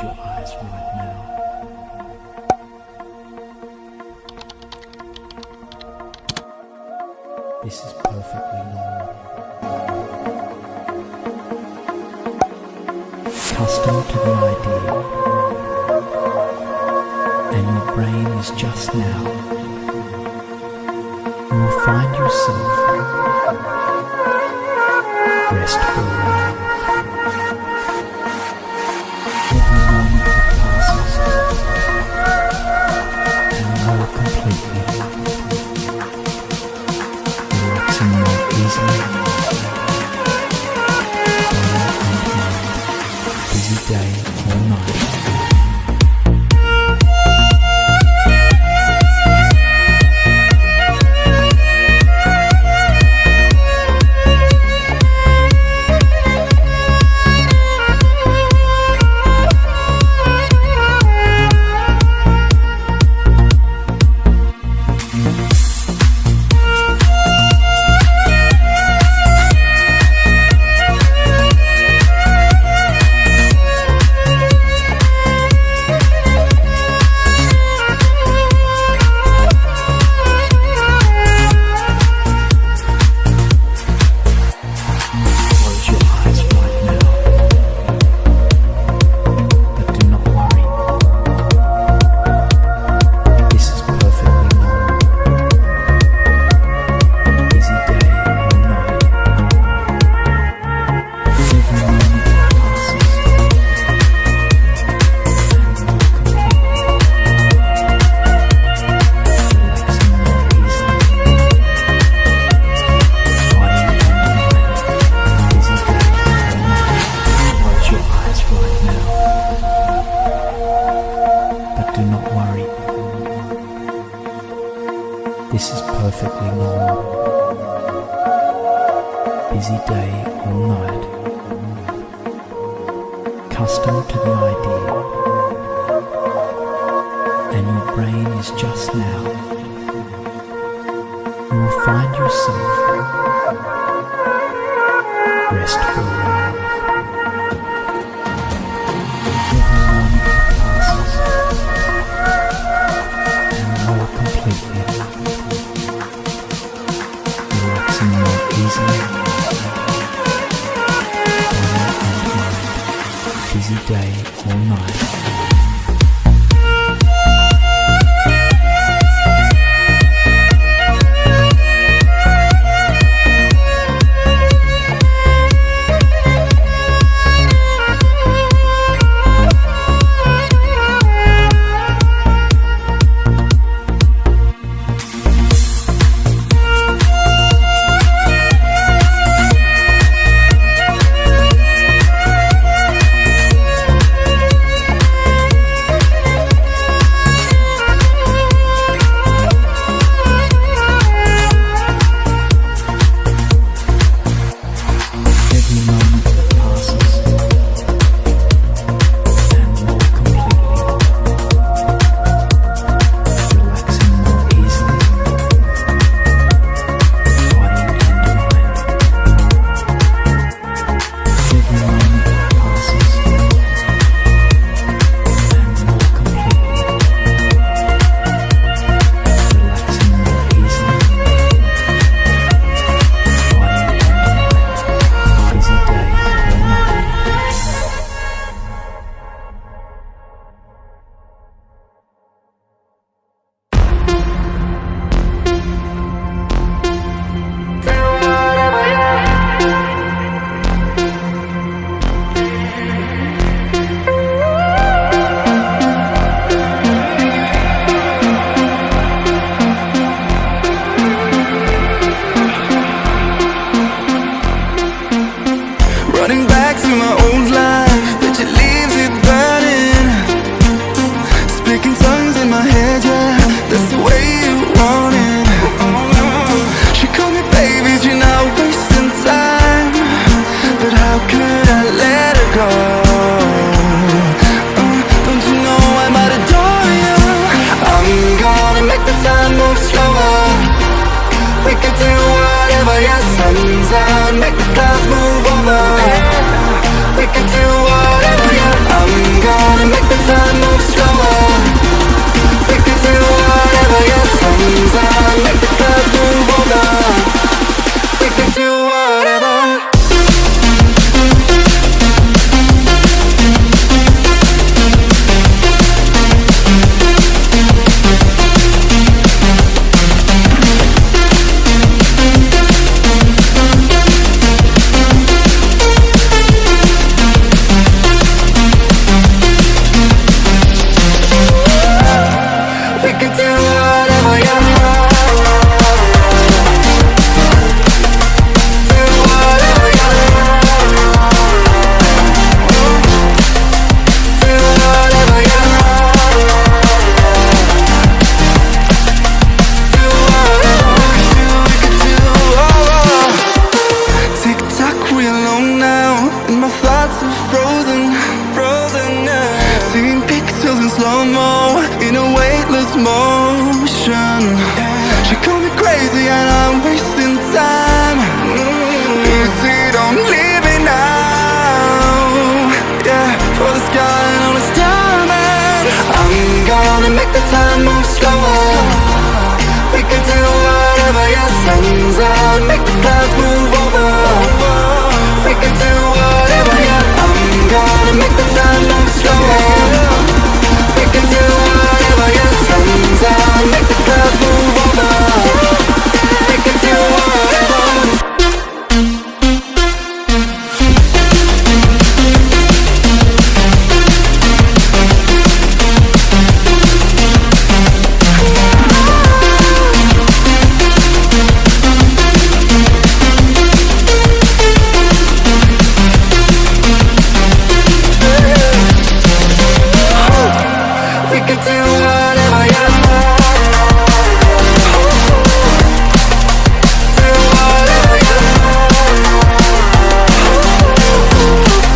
your eyes right now. This is perfectly normal. Accustomed to the idea, and your brain is just now. You will find yourself restful. Every moment that passes, and more completely, relaxing more easily, body and mind, busy day or night. This is perfectly normal. Busy day or night. Accustomed to the idea, and your brain is just now. You will find yourself restful. Every moment that passes, and more completely, relaxing more easily, body and mind, busy day or night. Make it do whatever, yeah. I'm gonna make time move slower. We can do whatever your sun's out. Make the clouds move over. We can do whatever, yeah. I'm gonna make the time move slower. We can do whatever your sun's out. Make the clouds move over. We can do whatever. We can do whatever, yeah. Do whatever, yeah.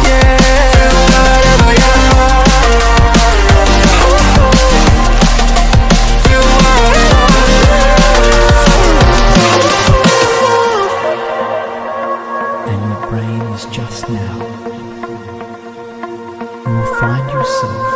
Yeah. Do whatever, yeah. Do whatever. And your brain is just now. You will find yourself